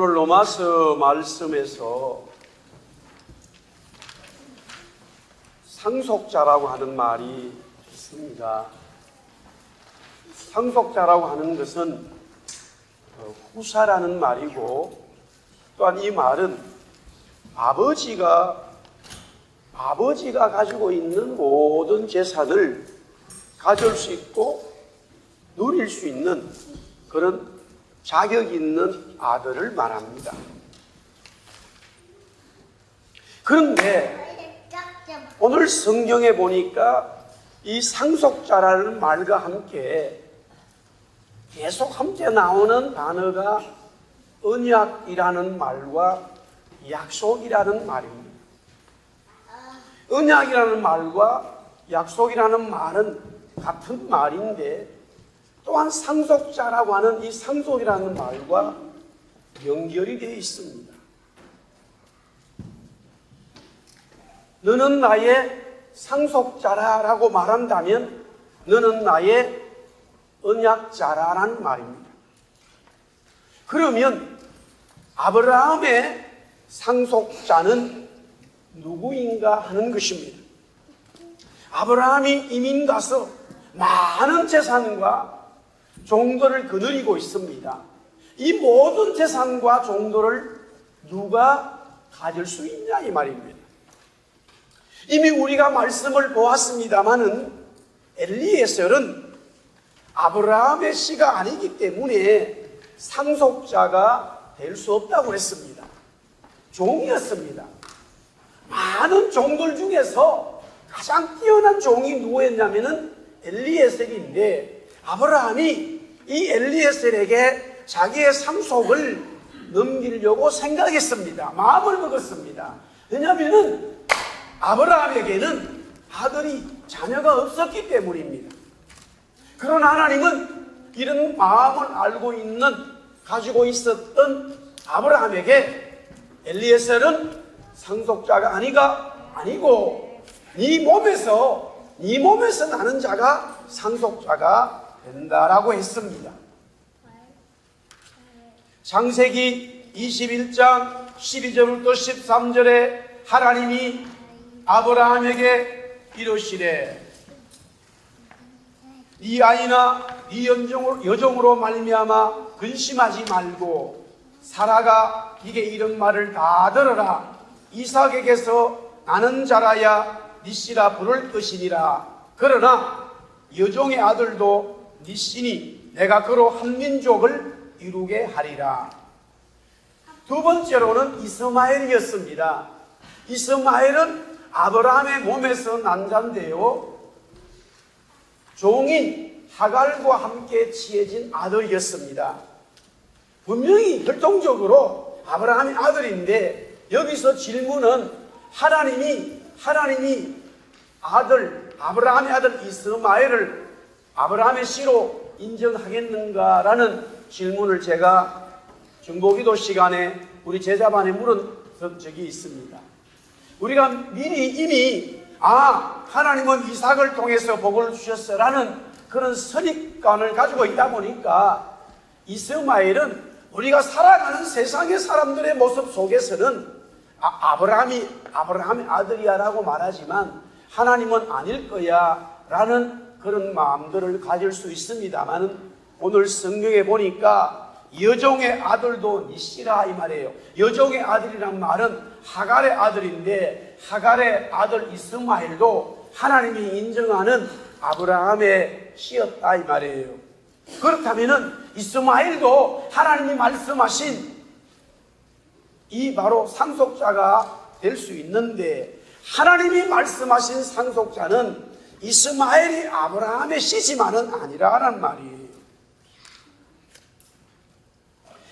오늘 로마서 말씀에서 상속자라고 하는 말이 있습니다. 상속자라고 하는 것은 후사라는 말이고, 또한 이 말은 아버지가 가지고 있는 모든 재산을 가질 수 있고 누릴 수 있는 그런 자격 있는 아들을 말합니다. 그런데 오늘 성경에 보니까 이 상속자라는 말과 함께 계속 함께 나오는 단어가 언약이라는 말과 약속이라는 말입니다. 언약이라는 말과 약속이라는 말은 같은 말인데, 또한 상속자라고 하는 이 상속이라는 말과 연결이 되어 있습니다. 너는 나의 상속자라고 말한다면 너는 나의 언약자라는 말입니다. 그러면 아브라함의 상속자는 누구인가 하는 것입니다. 아브라함이 이민 가서 많은 재산과 종도를 거느리고 있습니다. 이 모든 재산과 종도를 누가 가질 수 있냐 이 말입니다. 이미 우리가 말씀을 보았습니다마는 엘리에셀은 아브라함의 씨가 아니기 때문에 상속자가 될 수 없다고 했습니다. 종이었습니다. 많은 종들 중에서 가장 뛰어난 종이 누구였냐면은 엘리에셀인데, 아브라함이 이 엘리에셀에게 자기의 상속을 넘기려고 생각했습니다. 마음을 먹었습니다. 왜냐하면은 아브라함에게는 자녀가 없었기 때문입니다. 그러나 하나님은 이런 마음을 가지고 있었던 아브라함에게 엘리에셀은 상속자가 아니고 네 몸에서 나는 자가 상속자가 된다라고 했습니다. 창세기 21장 12절부터 13절에 하나님이 아브라함에게 이르시되 네 아이나 네 여종으로 말미암아 근심하지 말고 사라가 네게 이런 말을 다 들어라. 이삭에게서 나는 자라야 네 씨라 부를 것이니라. 그러나 여종의 아들도 네 씨니 내가 그로 한 민족을 이루게 하리라. 두 번째로는 이스마엘이었습니다. 이스마엘은 아브라함의 몸에서 난 자인데요, 종인 하갈과 함께 지어진 아들이었습니다. 분명히 결정적으로 아브라함의 아들인데, 여기서 질문은 하나님이 아브라함의 아들 이스마엘을 아브라함의 씨로 인정하겠는가라는 질문을 제가 중보기도 시간에 우리 제자반에 물은 적이 있습니다. 우리가 미리 이미 하나님은 이삭을 통해서 복을 주셨어라는 그런 선입관을 가지고 있다 보니까 이스마엘은 우리가 살아가는 세상의 사람들의 모습 속에서는 아브라함의 아들이야라고 말하지만 하나님은 아닐 거야 라는 그런 마음들을 가질 수 있습니다만, 오늘 성경에 보니까 여종의 아들도 니시라 이 말이에요. 여종의 아들이란 말은 하갈의 아들인데, 하갈의 아들 이스마엘도 하나님이 인정하는 아브라함의 씨였다 이 말이에요. 그렇다면 이스마엘도 하나님이 말씀하신 이 바로 상속자가 될 수 있는데, 하나님이 말씀하신 상속자는 이스마엘이 아브라함의 씨지만은 아니라는 말이에요.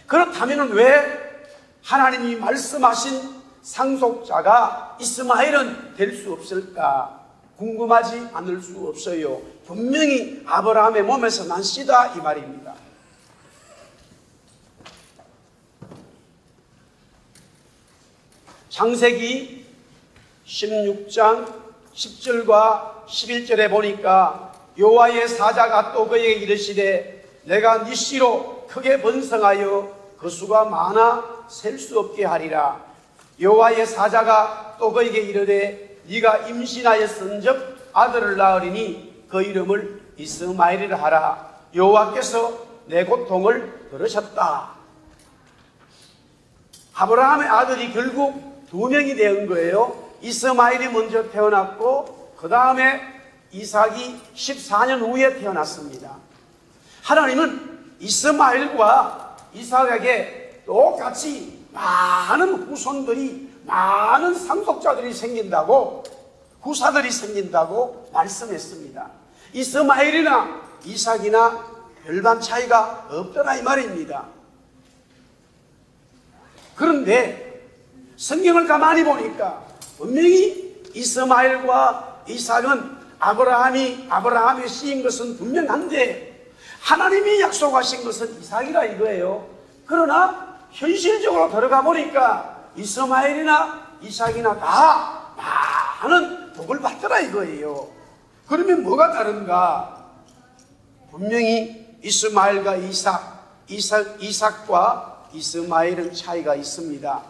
그렇다면 왜 하나님이 말씀하신 상속자가 이스마엘은 될 수 없을까? 궁금하지 않을 수 없어요. 분명히 아브라함의 몸에서 난 씨다 이 말입니다. 창세기 16장 10절과 11절에 보니까 여호와의 사자가 또 그에게 이르시되 내가 네 씨로 크게 번성하여 그 수가 많아 셀 수 없게 하리라. 여호와의 사자가 또 그에게 이르되 네가 임신하였은즉 아들을 낳으리니 그 이름을 이스마엘이라 하라. 여호와께서 내 고통을 들으셨다. 아브라함의 아들이 결국 2명이 된 거예요. 이스마엘이 먼저 태어났고 그 다음에 이삭이 14년 후에 태어났습니다. 하나님은 이스마엘과 이삭에게 똑같이 많은 후손들이, 많은 상속자들이 생긴다고, 후사들이 생긴다고 말씀했습니다. 이스마엘이나 이삭이나 별반 차이가 없더라 이 말입니다. 그런데 성경을 가만히 보니까 분명히 이스마엘과 이삭은 아브라함의 씨인 것은 분명한데 하나님이 약속하신 것은 이삭이라 이거예요. 그러나 현실적으로 들어가 보니까 이스마엘이나 이삭이나 다 많은 복을 받더라 이거예요. 그러면 뭐가 다른가? 분명히 이스마엘과 이삭과 이스마엘은 차이가 있습니다.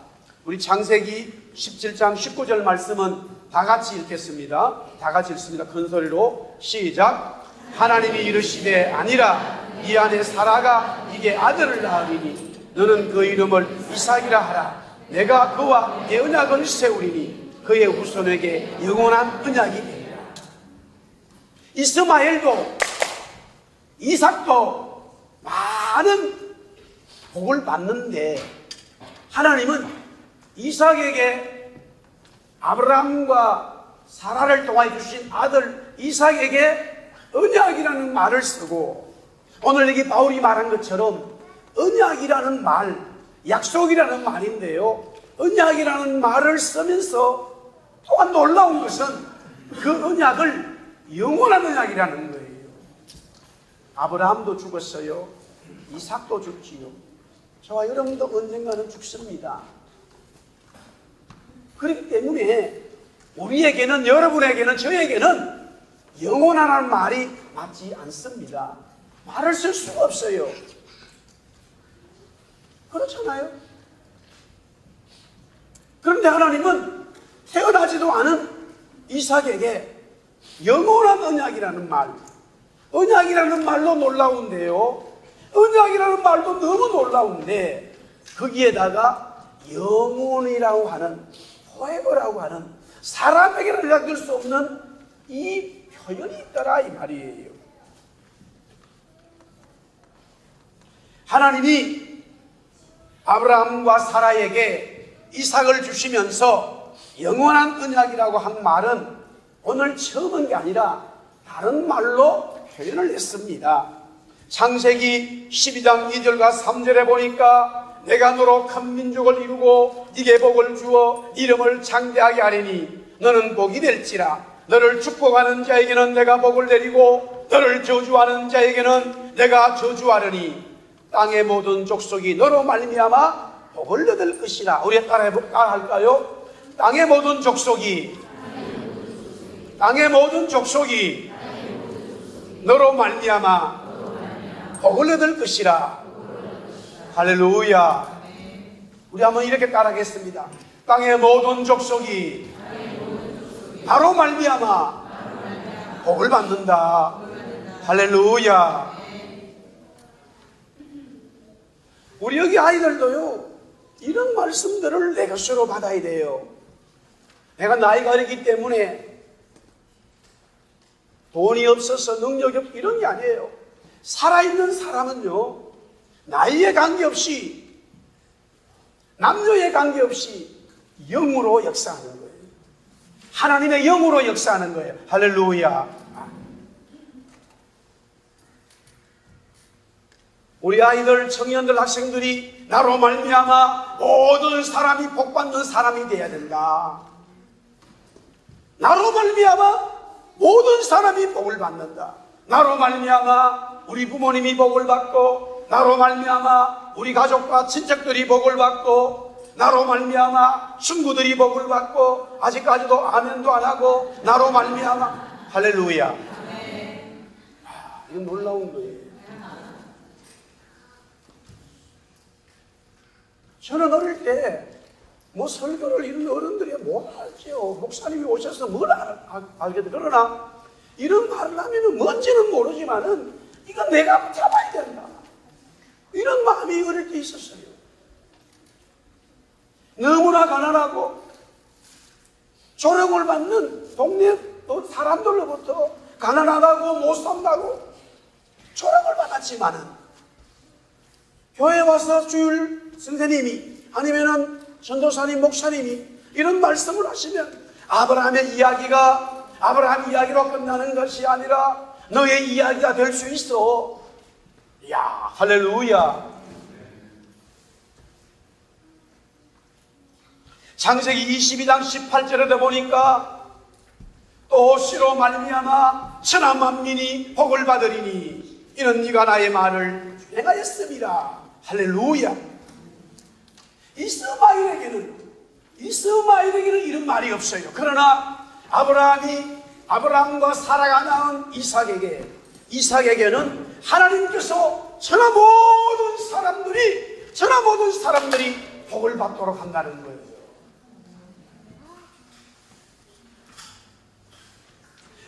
우리 창세기 17장 19절 말씀은 다 같이 읽겠습니다. 다 같이 읽습니다. 큰 소리로 시작. 하나님이 이르시되 아니라 이 안에 사라가 이게 아들을 낳으리니 너는 그 이름을 이삭이라 하라. 내가 그와 내 언약을 세우리니 그의 후손에게 영원한 언약이 되리라. 이스마엘도 이삭도 많은 복을 받는데 하나님은 이삭에게 아브라함과 사라를 통하여 주신 아들 이삭에게 언약이라는 말을 쓰고, 오늘 여기 바울이 말한 것처럼 언약이라는 말, 약속이라는 말인데요, 언약이라는 말을 쓰면서 또한 놀라운 것은 그 언약을 영원한 언약이라는 거예요. 아브라함도 죽었어요. 이삭도 죽지요. 저와 여러분도 언젠가는 죽습니다. 그렇기 때문에 우리에게는, 여러분에게는, 저에게는 영원하다는 말이 맞지 않습니다. 말을 쓸 수가 없어요. 그렇잖아요. 그런데 하나님은 태어나지도 않은 이삭에게 영원한 언약이라는 말, 언약이라는 말로 놀라운데요, 언약이라는 말도 너무 놀라운데 거기에다가 영혼이라고 하는, forever라고 하는, 사람에게는 연락될 수 없는 이 표현이 있더라 이 말이에요. 하나님이 아브라함과 사라에게 이삭을 주시면서 영원한 언약이라고 한 말은 오늘 처음 한 게 아니라 다른 말로 표현을 했습니다. 창세기 12장 2절과 3절에 보니까 내가 너로 큰 민족을 이루고 네게 복을 주어 이름을 창대하게 하리니 너는 복이 될지라. 너를 축복하는 자에게는 내가 복을 내리고 너를 저주하는 자에게는 내가 저주하리니 땅의 모든 족속이 너로 말미암아 복을 얻을 것이라. 우리 따라 할까요? 땅의 모든 족속이 너로 말미암아 복을 얻을 것이라. 할렐루야. 우리 한번 이렇게 따라하겠습니다. 땅의 모든 족속이 나로 말미암아 복을 받는다. 할렐루야. 우리 여기 아이들도요, 이런 말씀들을 내 것으로 받아야 돼요. 내가 나이가 어리기 때문에 돈이 없어서 능력이 없고 이런 게 아니에요. 살아있는 사람은요, 나이에 관계없이, 남녀에 관계없이 영으로 역사하는 거예요. 하나님의 영으로 역사하는 거예요. 할렐루야. 우리 아이들, 청년들, 학생들이 나로 말미암아 모든 사람이 복받는 사람이 되어야 된다. 나로 말미암아 모든 사람이 복을 받는다. 나로 말미암아 우리 부모님이 복을 받고, 나로 말미암아 우리 가족과 친척들이 복을 받고, 나로 말미암아 친구들이 복을 받고, 아직까지도 아멘도 안 하고 나로 말미암아. 할렐루야. 이건 놀라운 거예요. 저는 어릴 때 뭐 설교를 이런 어른들이 뭐 알지요. 목사님이 오셔서 뭘 알겠다. 그러나 이런 말을 하면 뭔지는 모르지만은 이거 내가 잡아야 된다. 이런 마음이 어릴 때 있었어요. 너무나 가난하고 조롱을 받는 동네 사람들로부터 가난하다고 못 산다고 조롱을 받았지만은 교회 와서 주일 선생님이 아니면은 전도사님, 목사님이 이런 말씀을 하시면 아브라함의 이야기가 아브라함 이야기로 끝나는 것이 아니라 너의 이야기가 될 수 있어. 이야, 할렐루야. 창세기 22장 18절에도 보니까 또 씨로 말미암아 천하 만민이 복을 받으리니 이는 네가 나의 말을 행하였음이라. 할렐루야. 이스마엘에게는 이런 말이 없어요. 그러나 아브라함과 사라가 낳은 이삭에게는 하나님께서 천하 모든 사람들이 복을 받도록 한다는 거예요.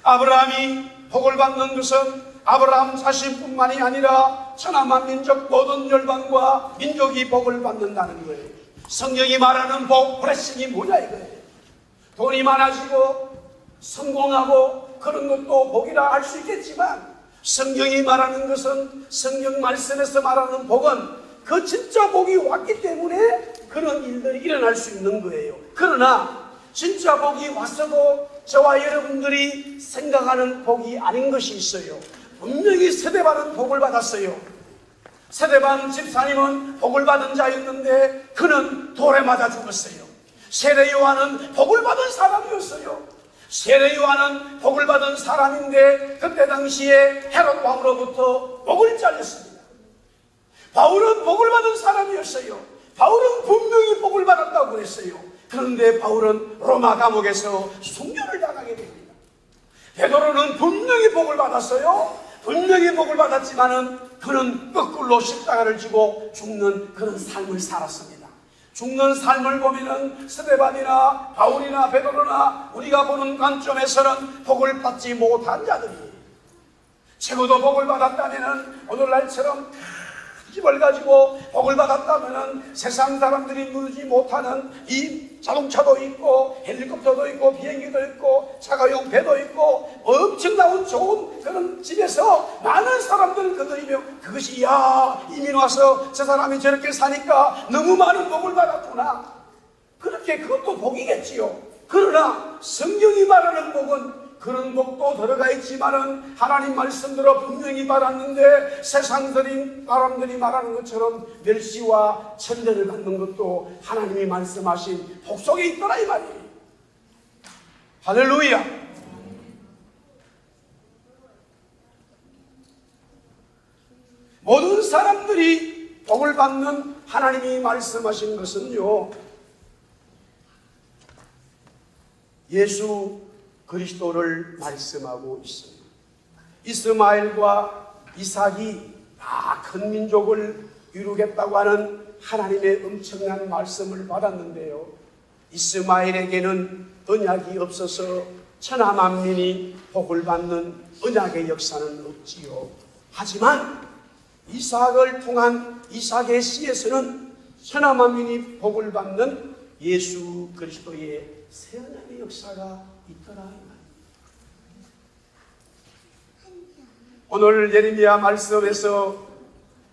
아브라함이 복을 받는 것은 아브라함 자신뿐만이 아니라 천하 만민족 모든 열방과 민족이 복을 받는다는 거예요. 성경이 말하는 복, 블레싱이 뭐냐 이거예요. 돈이 많아지고 성공하고 그런 것도 복이라 할 수 있겠지만 성경이 말하는 것은 성경 말씀에서 말하는 복은 그 진짜 복이 왔기 때문에 그런 일들이 일어날 수 있는 거예요. 그러나 진짜 복이 왔어도 저와 여러분들이 생각하는 복이 아닌 것이 있어요. 분명히 스데반은 복을 받았어요. 스데반 집사님은 복을 받은 자였는데 그는 돌에 맞아 죽었어요. 세례 요한은 복을 받은 사람이었어요. 세례 요한은 복을 받은 사람인데 그때 당시에 헤롯 왕으로부터 목을 잘렸습니다. 바울은 복을 받은 사람이었어요. 바울은 분명히 복을 받았다고 그랬어요. 그런데 바울은 로마 감옥에서 순교를 당하게 됩니다. 베드로는 분명히 복을 받았어요. 분명히 복을 받았지만은 그는 거꾸로 십자가를 지고 죽는 그런 삶을 살았습니다. 죽는 삶을 보면은 스데반이나 바울이나 베드로나 우리가 보는 관점에서는 복을 받지 못한 자들이 적어도 복을 받았다면은 오늘날처럼 집을 가지고 복을 받았다면은 세상 사람들이 누리지 못하는 이 자동차도 있고 헬리콥터도 있고 비행기도 있고 자가용 배도 있고 엄청나게 좋은 그런 집에서 많은 사람들을 거느리며 그것이 야 이민 와서 저 사람이 저렇게 사니까 너무 많은 복을 받았구나. 그렇게 그것도 복이겠지요. 그러나 성경이 말하는 복은 그런 복도 들어가 있지만은 하나님 말씀대로 분명히 말았는데 세상 사람들이 말하는 것처럼 멸시와 천대를 받는 것도 하나님이 말씀하신 복 속에 있더라 이 말이에요. 할렐루야. 모든 사람들이 복을 받는 하나님이 말씀하신 것은요, 예수 그리스도를 말씀하고 있습니다. 이스마엘과 이삭이 다 큰 민족을 이루겠다고 하는 하나님의 엄청난 말씀을 받았는데요, 이스마엘에게는 언약이 없어서 천하 만민이 복을 받는 언약의 역사는 없지요. 하지만 이삭을 통한 이삭의 씨에서는 천하 만민이 복을 받는 예수 그리스도의 새 언약의 역사가 있더라. 오늘 예레미야 말씀에서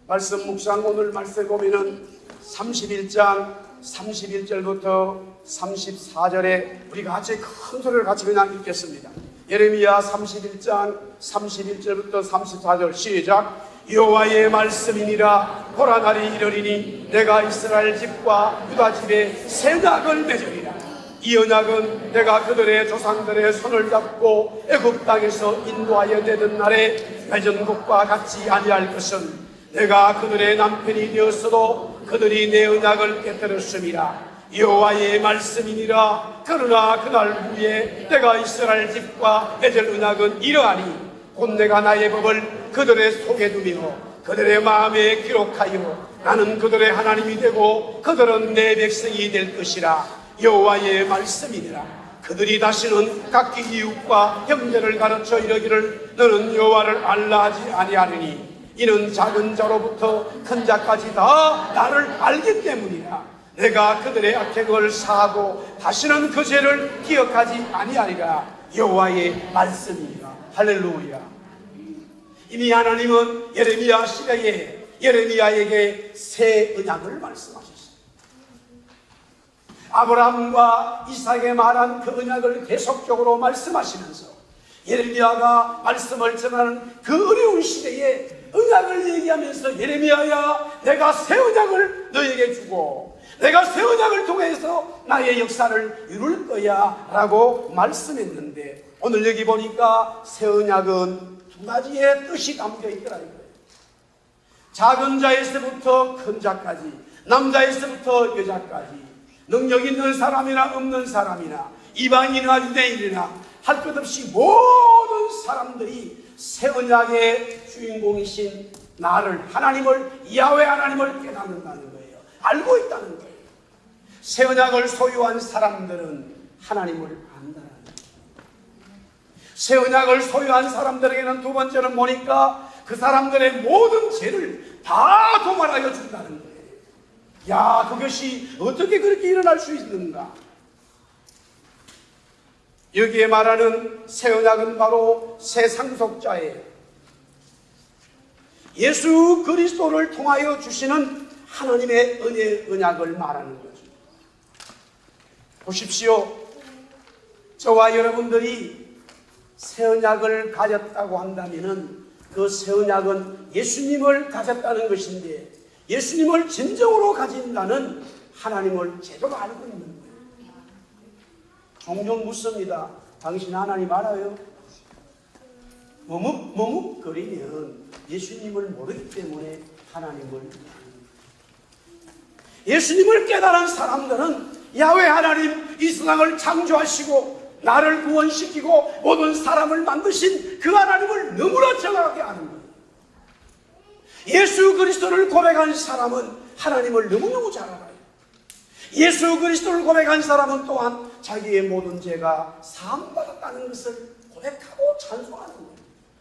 말씀 묵상 오늘 말씀 보면은 31장 31절부터 34절에 우리가 같이 큰 소리를 같이 그냥 읽겠습니다. 예레미야 31장 31절부터 34절 시작. 여호와의 말씀이니라. 보라 날이 이르리니 내가 이스라엘 집과 유다 집에 새 언약을 맺으리라. 이 언약은 내가 그들의 조상들의 손을 잡고 애굽 땅에서 인도하여 내던 날에 맺은 것과 같이 아니할 것은 내가 그들의 남편이 되었어도 그들이 내 언약을 깨뜨렸음이라. 여호와의 말씀이니라. 그러나 그날 후에 내가 이스라엘 집과 맺을 언약은 이러하니 곧 내가 나의 법을 그들의 속에 두며 그들의 마음에 기록하여 나는 그들의 하나님이 되고 그들은 내 백성이 될 것이라. 여호와의 말씀이니라. 그들이 다시는 각기 이웃과 형제를 가르쳐 이르기를 너는 여호와를 알라 하지 아니하리니 이는 작은 자로부터 큰 자까지 다 나를 알기 때문이라. 내가 그들의 악행을 사하고 다시는 그 죄를 기억하지 아니하리라. 여호와의 말씀이니라. 할렐루야. 이미 하나님은 예레미야 시대에 예레미야에게 새 언약을 말씀하셨어요. 아브라함과 이삭에게 말한 그 언약을 계속적으로 말씀하시면서 예레미야가 말씀을 전하는 그 어려운 시대에 언약을 얘기하면서 예레미야야, 내가 새 언약을 너에게 주고 내가 새 언약을 통해서 나의 역사를 이룰 거야 라고 말씀했는데, 오늘 여기 보니까 새 언약은 두 가지의 뜻이 담겨 있더라는 거예요. 작은 자에서부터 큰 자까지, 남자에서부터 여자까지, 능력 있는 사람이나 없는 사람이나 이방인이나 유대인이나 할 것 없이 모든 사람들이 새 언약의 주인공이신 나를, 하나님을, 야훼 하나님을 깨닫는다는 거예요. 알고 있다는 거예요. 새 언약을 소유한 사람들은 하나님을 안다는 거예요. 새 언약을 소유한 사람들에게는 두 번째는 보니까 그 사람들의 모든 죄를 다 도말하여 준다는 거예요. 야, 그것이 어떻게 그렇게 일어날 수 있는가? 여기에 말하는 새 언약은 바로 새 상속자예요. 예수 그리스도를 통하여 주시는 하나님의 은혜의 언약을 말하는 거죠. 보십시오. 저와 여러분들이 새 언약을 가졌다고 한다면 그 새 언약은 예수님을 가졌다는 것인데, 예수님을 진정으로 가진다는 하나님을 제대로 알고 있는 거예요. 종종 묻습니다. 당신 하나님 알아요? 머뭇거리면 예수님을 모르기 때문에 하나님을 모릅니다. 예수님을 깨달은 사람들은 야훼 하나님, 이 세상을 창조하시고 나를 구원시키고 모든 사람을 만드신 그 하나님을 너무나 정확하게 아는 거예요. 예수 그리스도를 고백한 사람은 하나님을 너무너무 잘 알아요. 예수 그리스도를 고백한 사람은 또한 자기의 모든 죄가 사함받았다는 것을 고백하고 찬송하는 거예요.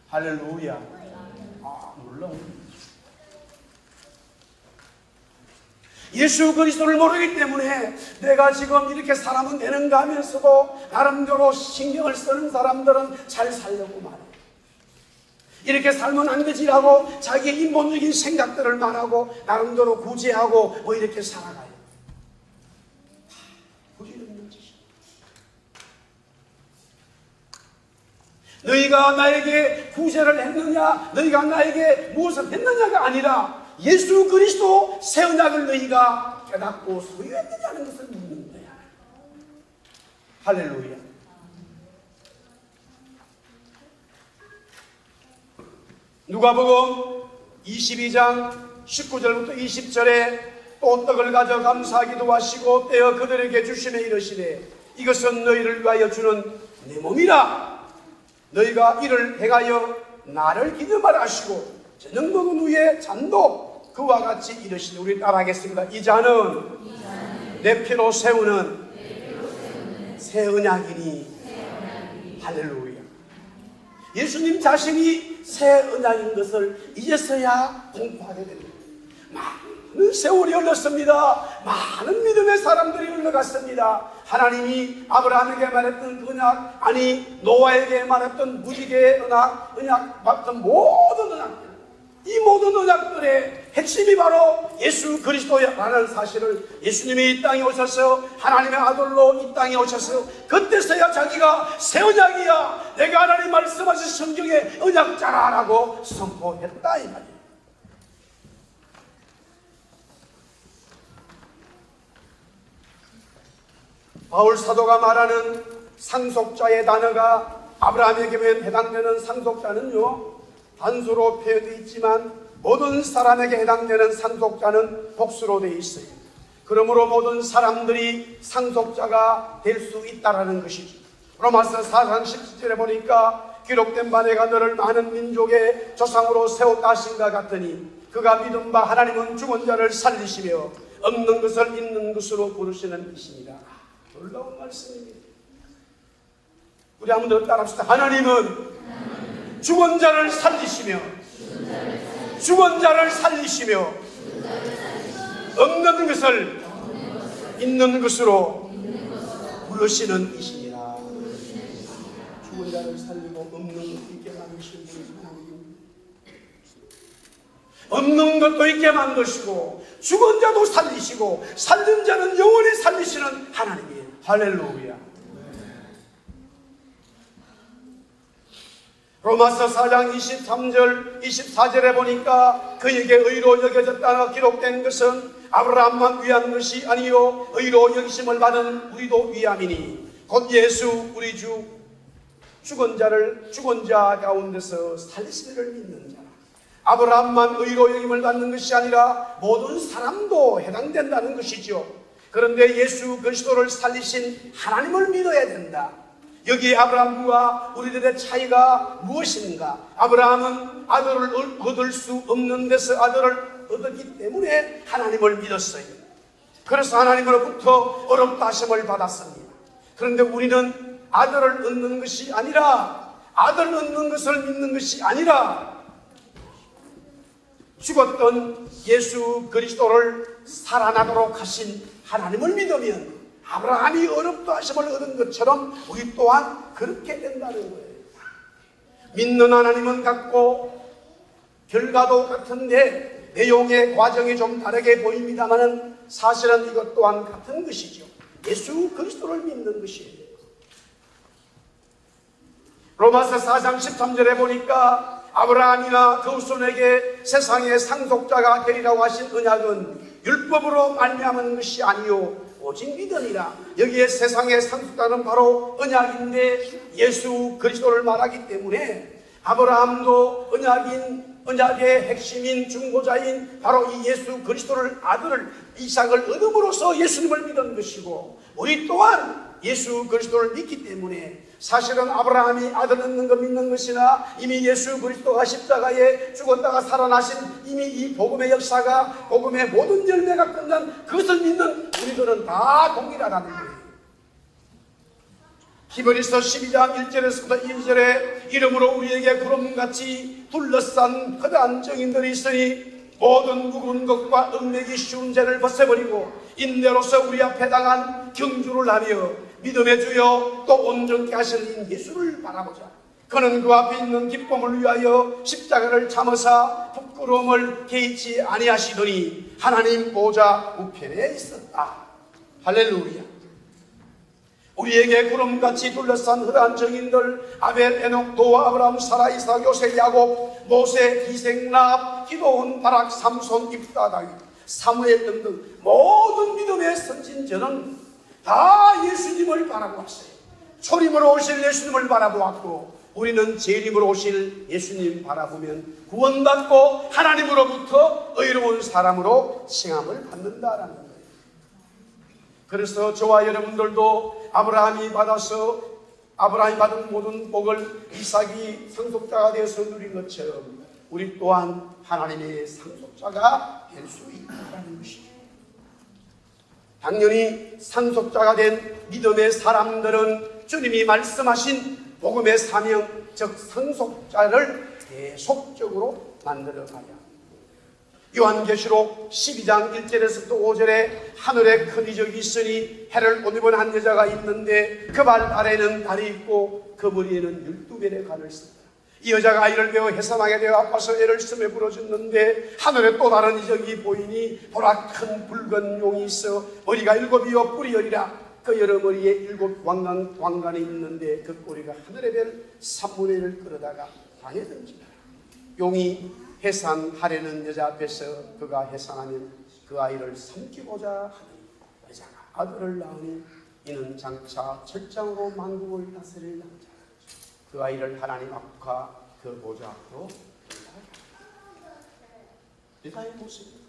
할렐루야. 물론 예수 그리스도를 모르기 때문에 내가 지금 이렇게 사람은 되는가 하면서도 나름대로 신경을 쓰는 사람들은 잘 살려고 말해요. 이렇게 살면 안 되지라고 자기의 인본적인 생각들을 말하고 나름대로 구제하고 뭐 이렇게 살아가요. 부질없는 짓이에요. 너희가 나에게 구제를 했느냐, 너희가 나에게 무엇을 했느냐가 아니라 예수 그리스도 새 언약을 너희가 깨닫고 소유했느냐는 것을 묻는 거야. 할렐루야. 누가복음 22장 19절부터 20절에 또 떡을 가져 감사하기도 하시고 떼어 그들에게 주시며 이르시되 이것은 너희를 위하여 주는 내 몸이라. 너희가 이를 행하여 나를 기념하라 하시고 저녁 먹은 후에 잔도 그와 같이 이르시되, 우리 따라하겠습니다. 이 잔은 내 피로 세우는 새 언약이니. 할렐루야. 예수님 자신이 새 언약인 것을 이제서야 공부하게 됩니다. 많은 세월이 흘렀습니다. 많은 믿음의 사람들이 흘러갔습니다. 하나님이 아브라함에게 말했던 그 언약, 아니 노아에게 말했던 무지개의 언약 같은 모든 언약들, 이 모든 언약들의 핵심이 바로 예수 그리스도라는 사실을, 예수님이 이 땅에 오셔서 하나님의 아들로 이 땅에 오셔서 그때서야 자기가 새 언약이야, 내가 하나님 말씀하신 성경의 언약자라고 선포했다 이 말이에요. 바울 사도가 말하는 상속자의 단어가 아브라함에게 해당되는 상속자는요, 단수로 표현되어 있지만 모든 사람에게 해당되는 상속자는 복수로 되어 있어요. 그러므로 모든 사람들이 상속자가 될 수 있다는 것이죠. 로마서 4장 17절에 보니까 기록된 바 내가 너를 많은 민족의 조상으로 세웠다 하신가 같으니 그가 믿은 바 하나님은 죽은 자를 살리시며 없는 것을 있는 것으로 부르시는 이시니라. 놀라운 말씀입니다. 우리 한번 더 따라합시다. 하나님은 죽은 자를 살리시며 죽은 자를 살리시며 없는 것을 있는 것으로 부르시는 이시니라. 죽은 자를 살리고 없는 것도 있게 만드신 분이 하나님입니다. 없는 것도 있게 만드시고 죽은 자도 살리시고 살린 자는 영원히 살리시는 하나님이에요. 할렐루야. 로마서 4장 23절 24절에 보니까 그에게 의로 여겨졌다고 기록된 것은 아브라함만 위한 것이 아니요 의로 여기심을 받은 우리도 위함이니 곧 예수 우리 주 죽은 자 가운데서 살리시리를 믿는 자라. 아브라함만 의로 여김을 받는 것이 아니라 모든 사람도 해당된다는 것이죠. 그런데 예수 그리스도를 살리신 하나님을 믿어야 된다. 여기 아브라함과 우리들의 차이가 무엇인가? 아브라함은 아들을 얻을 수 없는 데서 아들을 얻었기 때문에 하나님을 믿었어요. 그래서 하나님으로부터 어렵다 하심을 받았습니다. 그런데 우리는 아들을 얻는 것이 아니라 아들 얻는 것을 믿는 것이 아니라 죽었던 예수 그리스도를 살아나도록 하신 하나님을 믿으면 아브라함이 어렵다 하심을 얻은 것처럼 우리 또한 그렇게 된다는 거예요. 믿는 하나님은 같고 결과도 같은데 내용의 과정이 좀 다르게 보입니다만 사실은 이것 또한 같은 것이죠. 예수 그리스도를 믿는 것이에요. 로마서 4장 13절에 보니까 아브라함이나 그 후손에게 세상의 상속자가 되리라고 하신 언약은 율법으로 말미암은 것이 아니요 오직 믿으니라. 여기에 세상의 상속자는 바로 언약인데 예수 그리스도를 말하기 때문에 아브라함도 언약의 핵심인 중보자인 바로 이 예수 그리스도를 아들을 이삭을 얻음으로써 예수님을 믿은 것이고 우리 또한 예수 그리스도를 믿기 때문에 사실은 아브라함이 아들 얻는 거 믿는 것이나 이미 예수 그리스도가 십자가에 죽었다가 살아나신 이미 이 복음의 역사가 복음의 모든 열매가 끝난 그것을 믿는 우리들은 다 동일하다는 거예요. 히브리서 12장 1절에서부터 2절에 이름으로 우리에게 구름같이 둘러싼 거대한 정인들이 있으니 모든 무거운 것과 얽매기 쉬운 죄를 벗어버리고 인내로서 우리 앞에 당한 경주를 하며 믿음의 주여 또 온전케 하시는 예수를 바라보자. 그는 그 앞에 있는 기쁨을 위하여 십자가를 참으사 부끄러움을 개의치 아니하시더니 하나님 보좌 우편에 있었다. 할렐루야. 우리에게 구름같이 둘러싼 흑한 정인들 아벨, 에녹, 노아, 아브라함, 사라, 이삭, 요셉, 야곱, 모세, 기생, 라합, 기도온, 바락, 삼손, 입다, 다윗, 사무엘 등등 모든 믿음의 선진전은 다 예수님을 바라보았어요. 초림으로 오실 예수님을 바라보았고 우리는 재림으로 오실 예수님 바라보면 구원받고 하나님으로부터 의로운 사람으로 칭함을 받는다라는 거예요. 그래서 저와 여러분들도 아브라함이 받은 모든 복을 이삭이 상속자가 되어서 누린 것처럼 우리 또한 하나님의 상속자가 될 수 있다는 것이죠. 당연히 상속자가 된 믿음의 사람들은 주님이 말씀하신 복음의 사명, 즉 상속자를 계속적으로 만들어가야 합니다. 요한계시록 12장 1절에서부터 5절에 하늘에 큰 이적이 있으니 해를 옷 입은 한 여자가 있는데 그 발 아래는 달이 있고 그 머리에는 12벨의 관을 쓴다. 이 여자가 아이를 배워 해산하게 되어 아파서 애를 숨에 부러졌는데 하늘에 또 다른 이적이 보이니 보라 큰 붉은 용이 있어 머리가 7이요 뿔이 10이라. 그 여러 머리에 7 왕관이 있는데 그 꼬리가 하늘의 별 3분의 1을 끌어다가 땅에 던지라. 용이 해산하려는 여자 앞에서 그가 해산하면 그 아이를 삼키고자 하는 여자가 아들을 낳으니 이는 장차 철장으로 만국을 다스릴 남자. 그 아이를 하나님 앞과 그 보좌 앞으로 유다의 모습입니다.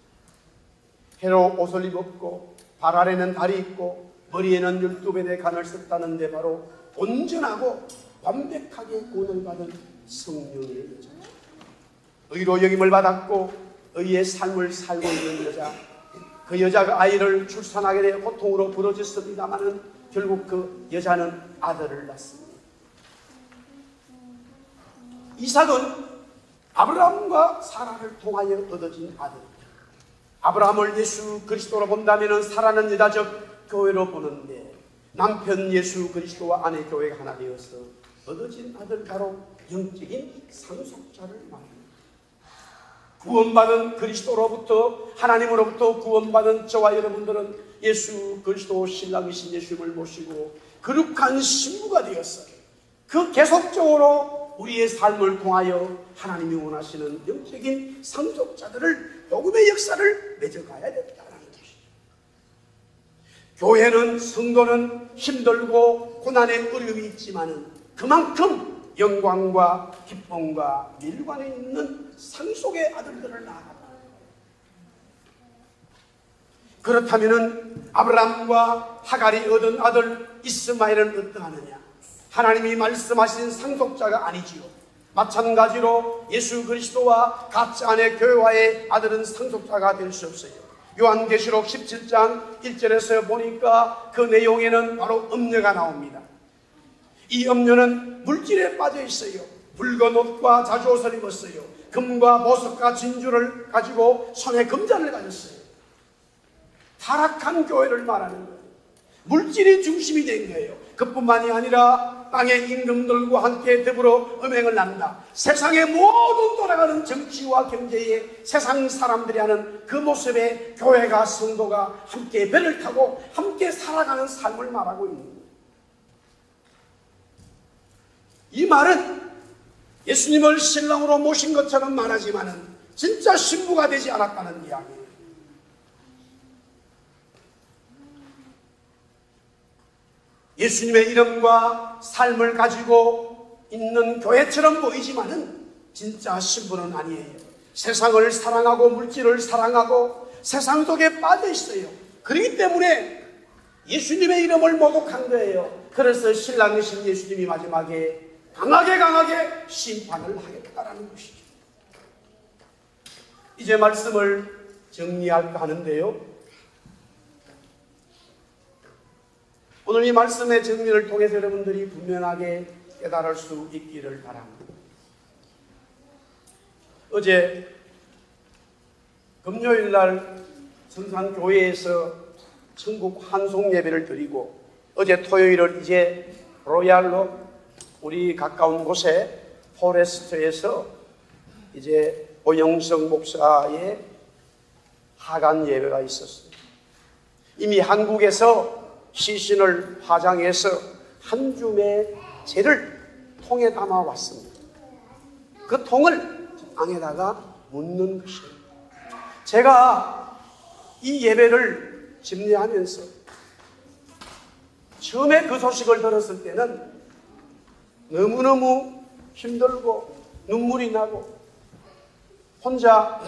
해로 옷을 입었고 발 아래는 달이 있고 머리에는 12벨의 관을 썼다는데 바로 온전하고 완벽하게 구원을 받은 성령의 여자, 의로 여김을 받았고 의의 삶을 살고 있는 여자, 그 여자가 아이를 출산하게 되어 고통으로 부러졌습니다마는 결국 그 여자는 아들을 낳습니다. 이삭은 아브라함과 사라를 통하여 얻어진 아들입니다. 아브라함을 예수 그리스도로 본다면 사라는 여자 즉 교회로 보는데, 남편 예수 그리스도와 아내 교회가 하나 되어서 얻어진 아들, 바로 영적인 상속자를 말합니다. 구원받은 그리스도로부터, 하나님으로부터 구원받은 저와 여러분들은 예수 그리스도 신랑이신 예수님을 모시고 거룩한 신부가 되었어요. 그 계속적으로 우리의 삶을 통하여 하나님이 원하시는 영적인 상속자들을, 복음의 역사를 맺어가야 된다는 것이죠. 교회는, 성도는 힘들고 고난의 어려움이 있지만은 그만큼 영광과 기쁨과 밀관에 있는 상속의 아들들을 낳아간다. 그렇다면 아브라함과 하갈이 얻은 아들 이스마엘은 어떠하느냐? 하나님이 말씀하신 상속자가 아니지요. 마찬가지로 예수 그리스도와 같이 안에 교회와의 아들은 상속자가 될 수 없어요. 요한계시록 17장 1절에서 보니까 그 내용에는 바로 음녀가 나옵니다. 이 음녀는 물질에 빠져 있어요. 붉은 옷과 자주옷을 입었어요. 금과 보석과 진주를 가지고 손에 금잔을 가졌어요. 타락한 교회를 말하는 거예요. 물질이 중심이 된 거예요. 그뿐만이 아니라 땅의 임금들과 함께 더불어 음행을 한다. 세상의 모든 돌아가는 정치와 경제에 세상 사람들이 하는 그 모습에 교회가, 성도가 함께 배를 타고 함께 살아가는 삶을 말하고 있는 거예요. 이 말은 예수님을 신랑으로 모신 것처럼 말하지만은 진짜 신부가 되지 않았다는 이야기예요. 예수님의 이름과 삶을 가지고 있는 교회처럼 보이지만은 진짜 신부는 아니에요. 세상을 사랑하고 물질을 사랑하고 세상 속에 빠져 있어요. 그렇기 때문에 예수님의 이름을 모독한 거예요. 그래서 신랑이신 예수님이 마지막에 강하게 심판을 하겠다라는 것이죠. 이제 말씀을 정리할까 하는데요, 오늘 이 말씀의 정리를 통해서 여러분들이 분명하게 깨달을 수 있기를 바랍니다. 어제 금요일날 성산교회에서 천국 환송 예배를 드리고, 어제 토요일을 이제 로얄로 우리 가까운 곳에 포레스트에서 이제 오영석 목사의 하간 예배가 있었어요. 이미 한국에서 시신을 화장해서 한 줌의 재를 통에 담아 왔습니다. 그 통을 땅에다가 묻는 것이에요. 제가 이 예배를 집례하면서 처음에 그 소식을 들었을 때는 너무너무 힘들고 눈물이 나고, 혼자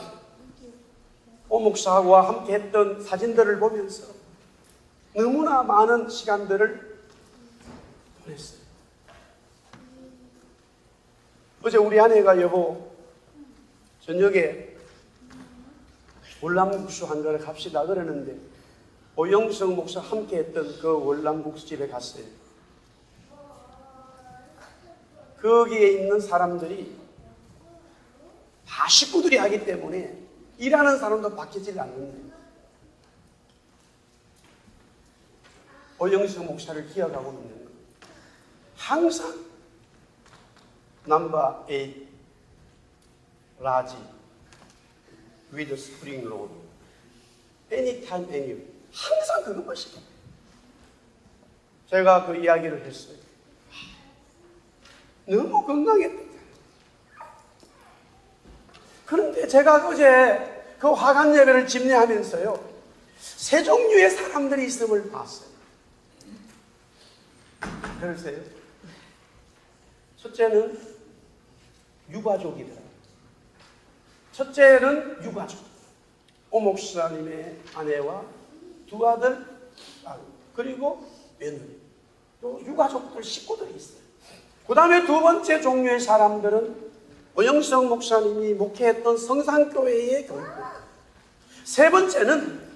오 목사와 함께 했던 사진들을 보면서 너무나 많은 시간들을 보냈어요. 어제 우리 아내가 여보 저녁에 월남국수 한 그릇 갑시다 그러는데, 오영석 목사 함께 했던 그 월남국수 집에 갔어요. 거기에 있는 사람들이 다 식구들이 하기 때문에 일하는 사람도 바뀌질 않는데, 오영석 목사를 기억하고 있는 거예요. 항상 넘버 8 라지 with spring roll anytime anywhere, 항상 그것만 시켜요. 제가 그 이야기를 했어요. 너무 건강했다. 그런데 제가 어제 그 화관 예배를 집례하면서요, 세 종류의 사람들이 있음을 봤어요. 그러세요? 첫째는 유가족이더라. 첫째는 유가족. 오 목사님의 아내와 두 아들, 그리고 며느리, 또 유가족들 식구들이 있어요. 그 다음에 두 번째 종류의 사람들은 오영성 목사님이 목회했던 성산교회의 교회. 세 번째는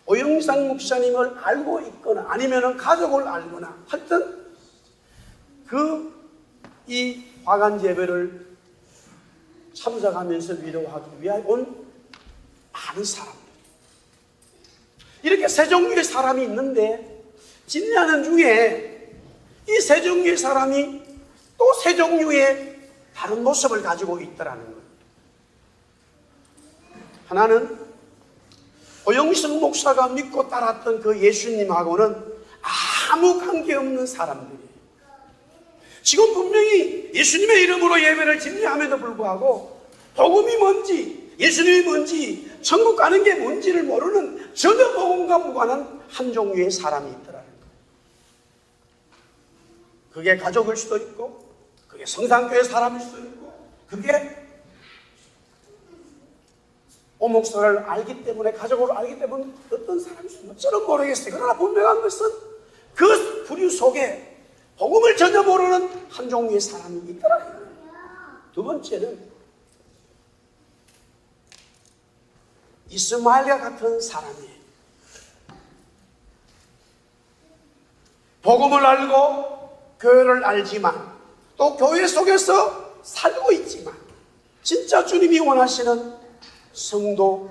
오영상 목사님을 알고 있거나 아니면 가족을 알거나 하여튼 이 화관 예배를 참석하면서 위로하기 위하여 온 많은 사람들. 이렇게 세 종류의 사람이 있는데 진리하는 중에 이 세 종류의 사람이 또 세 종류의 다른 모습을 가지고 있더라는 거예요. 하나는 오영식 목사가 믿고 따랐던 그 예수님하고는 아무 관계없는 사람들이에요. 지금 분명히 예수님의 이름으로 예배를 진리함에도 불구하고 복음이 뭔지, 예수님이 뭔지, 천국 가는 게 뭔지를 모르는 전혀 복음과 무관한 한 종류의 사람이 있더라는 거예요. 그게 가족일 수도 있고, 그게 성산교회 사람일 수도 있고, 그게 오 목사를 알기 때문에, 가족으로 알기 때문에 어떤 사람일 수도 있고, 저는 모르겠어요. 그러나 분명한 것은 그 부류 속에 복음을 전혀 모르는 한 종류의 사람이 있더라. 두 번째는 이스마엘과 같은 사람이에요. 복음을 알고 교회를 알지만 또 교회 속에서 살고 있지만 진짜 주님이 원하시는 성도,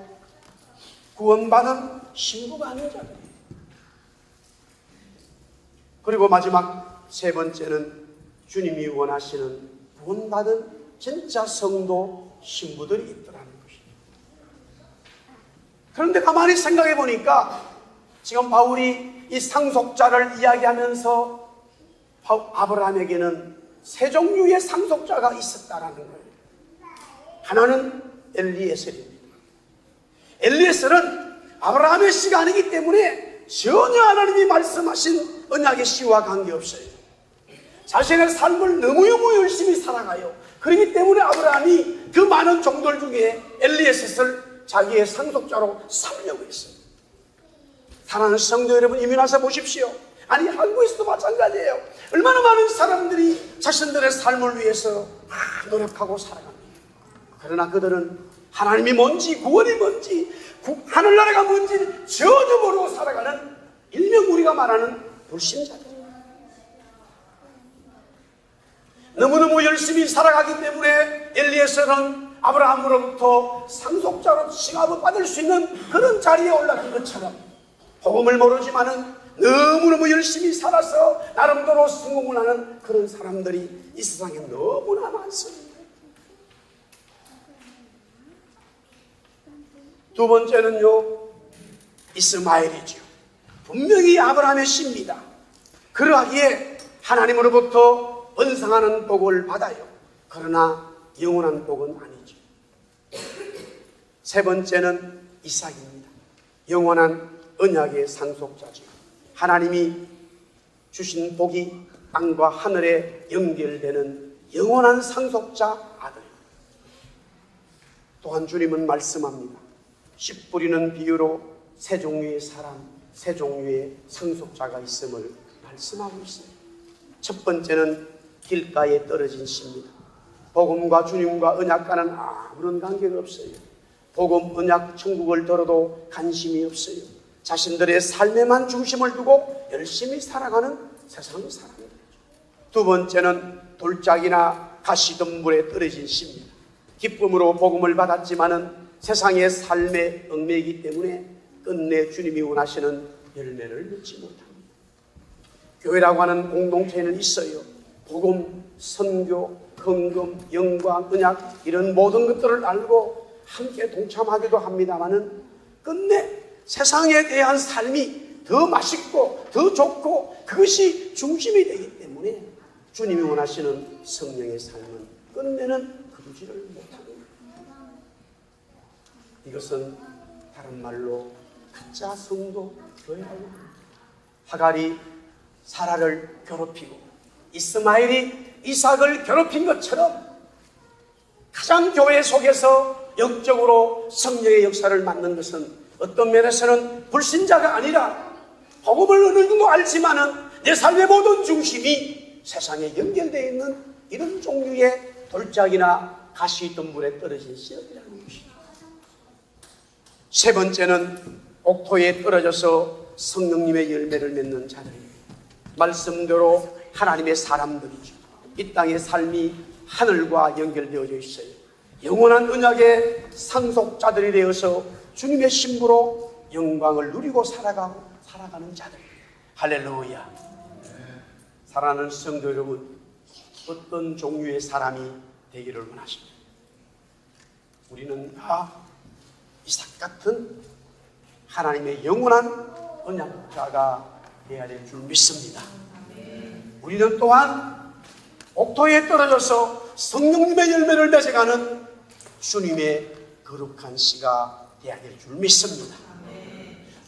구원받은 신부가 아닌 자들이에요. 그리고 마지막 세 번째는 주님이 원하시는 구원받은 진짜 성도, 신부들이 있더라는 것입니다. 그런데 가만히 생각해 보니까 지금 바울이 이 상속자를 이야기하면서 아브라함에게는 세 종류의 상속자가 있었다라는 거예요. 하나는 엘리에셀입니다. 엘리에셀은 아브라함의 씨가 아니기 때문에 전혀 하나님이 말씀하신 언약의 씨와 관계없어요. 자신의 삶을 너무너무 열심히 살아가요. 그렇기 때문에 아브라함이 그 많은 종들 중에 엘리에셋을 자기의 상속자로 삼으려고 했어요. 사랑하는 성도 여러분, 이미 나서 보십시오. 아니, 한국에서도 마찬가지예요. 얼마나 많은 사람들이 자신들의 삶을 위해서 노력하고 살아갑니다. 그러나 그들은 하나님이 뭔지, 구원이 뭔지, 하늘나라가 뭔지 전혀 모르고 살아가는 일명 우리가 말하는 불신자들. 너무너무 열심히 살아가기 때문에 엘리에셀은 아브라함으로부터 상속자로 칭함을 받을 수 있는 그런 자리에 올라간 것처럼 복음을 모르지만은 너무너무 열심히 살아서 나름대로 성공을 하는 그런 사람들이 이 세상에 너무나 많습니다. 두 번째는요, 이스마엘이죠. 분명히 아브라함의 씨입니다. 그러하기에 하나님으로부터 번성하는 복을 받아요. 그러나 영원한 복은 아니죠. 세 번째는 이삭입니다. 영원한 언약의 상속자죠. 하나님이 주신 복이 땅과 하늘에 연결되는 영원한 상속자 아들. 또한 주님은 말씀합니다. 씨 뿌리는 비유로 세 종류의 사람, 세 종류의 상속자가 있음을 말씀하고 있습니다. 첫 번째는 길가에 떨어진 씨입니다. 복음과 주님과 언약과는 아무런 관계가 없어요. 복음, 언약, 천국을 들어도 관심이 없어요. 자신들의 삶에만 중심을 두고 열심히 살아가는 세상 사람들. 두 번째는 돌짝이나 가시덤불에 떨어진 씨입니다. 기쁨으로 복음을 받았지만은 세상의 삶에 얽매이기 때문에 끝내 주님이 원하시는 열매를 맺지 못합니다. 교회라고 하는 공동체는 있어요. 복음, 선교, 헌금, 영광, 언약 이런 모든 것들을 알고 함께 동참하기도 합니다마는 끝내 세상에 대한 삶이 더 맛있고 더 좋고 그것이 중심이 되기 때문에 주님이 원하시는 성령의 삶은 끝내는 그루지를 못합니다. 이것은 다른 말로 가짜 성도 교회라고 합니다. 하갈이 사라를 괴롭히고 이스마엘이 이삭을 괴롭힌 것처럼 가장 교회 속에서 영적으로 성령의 역사를 맡는 것은 어떤 면에서는 불신자가 아니라 복음을 어느 정도 알지만은 내 삶의 모든 중심이 세상에 연결되어 있는 이런 종류의 돌짝이나 가시 있던 물에 떨어진 씨앗이라는 것이죠. 세 번째는 옥토에 떨어져서 성령님의 열매를 맺는 자들입니다. 말씀대로 하나님의 사람들이죠. 이 땅의 삶이 하늘과 연결되어져 있어요. 영원한 언약의 상속자들이 되어서 주님의 신부로 영광을 누리고 살아가는 자들. 할렐루야. 사랑하는 성도 여러분, 어떤 종류의 사람이 되기를 원하십니까? 우리는 이삭 같은 하나님의 영원한 언약자가 되어야 될 줄 믿습니다. 우리는 또한 옥토에 떨어져서 성령님의 열매를 맺어가는 주님의 거룩한 씨가 되어야 될 줄 믿습니다.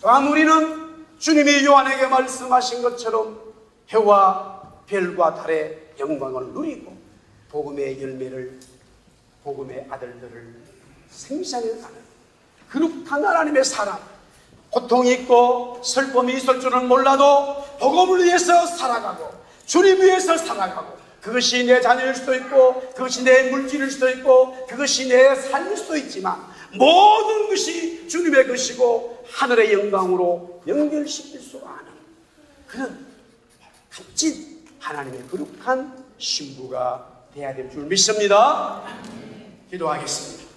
또한 우리는 주님이 요한에게 말씀하신 것처럼 해와 별과 달의 영광을 누리고 복음의 열매를, 복음의 아들들을 생산해가는 거룩한 하나님의 사람, 고통이 있고 슬픔이 있을 줄은 몰라도 복음을 위해서 살아가고 주님 위해서 살아가고, 그것이 내 자녀일 수도 있고 그것이 내 물질일 수도 있고 그것이 내 삶일 수도 있지만 모든 것이 주님의 것이고 하늘의 영광으로 연결시킬 수 있는 그런 값진 하나님의 거룩한 신부가 되어야 될 줄 믿습니다. 기도하겠습니다.